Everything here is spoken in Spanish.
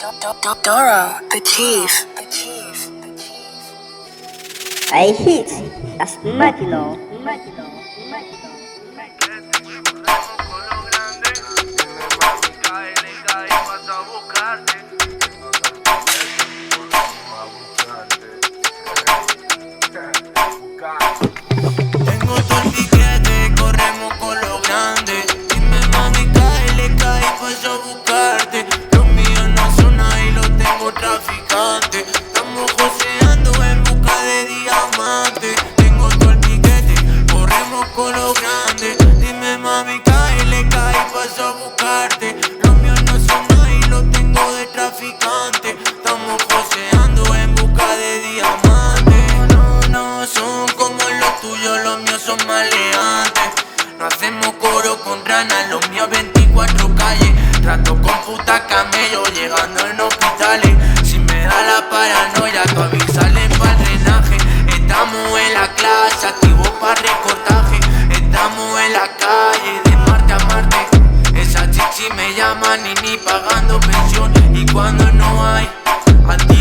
Doro, the chief. Hay hits, that's mad, you know. Tengo todo el piquete, corremos con lo grande. Dime mami, cae, paso a buscarte. Los míos no son ahí, los tengo traficantes. Estamos joseando en busca de diamantes. Tengo todo el piquete, corremos con lo grande. Dime mami, cae, paso a buscarte. Los míos no son ahí, los tengo de traficante. Estamos joseando en busca de diamantes. No son como los tuyos, los míos son maleantes. No hacemos coro con ranas, los míos 24 calles. Trato con puta camello, llegando en hospitales. Si me da la paranoia, tú avísale pa'l drenaje. Estamos en la clase, activos pa' recortaje. Estamos en la calle, de Marte a Marte. Esa chichi me llama ni pagando pensión. Y cuando no hay, a ti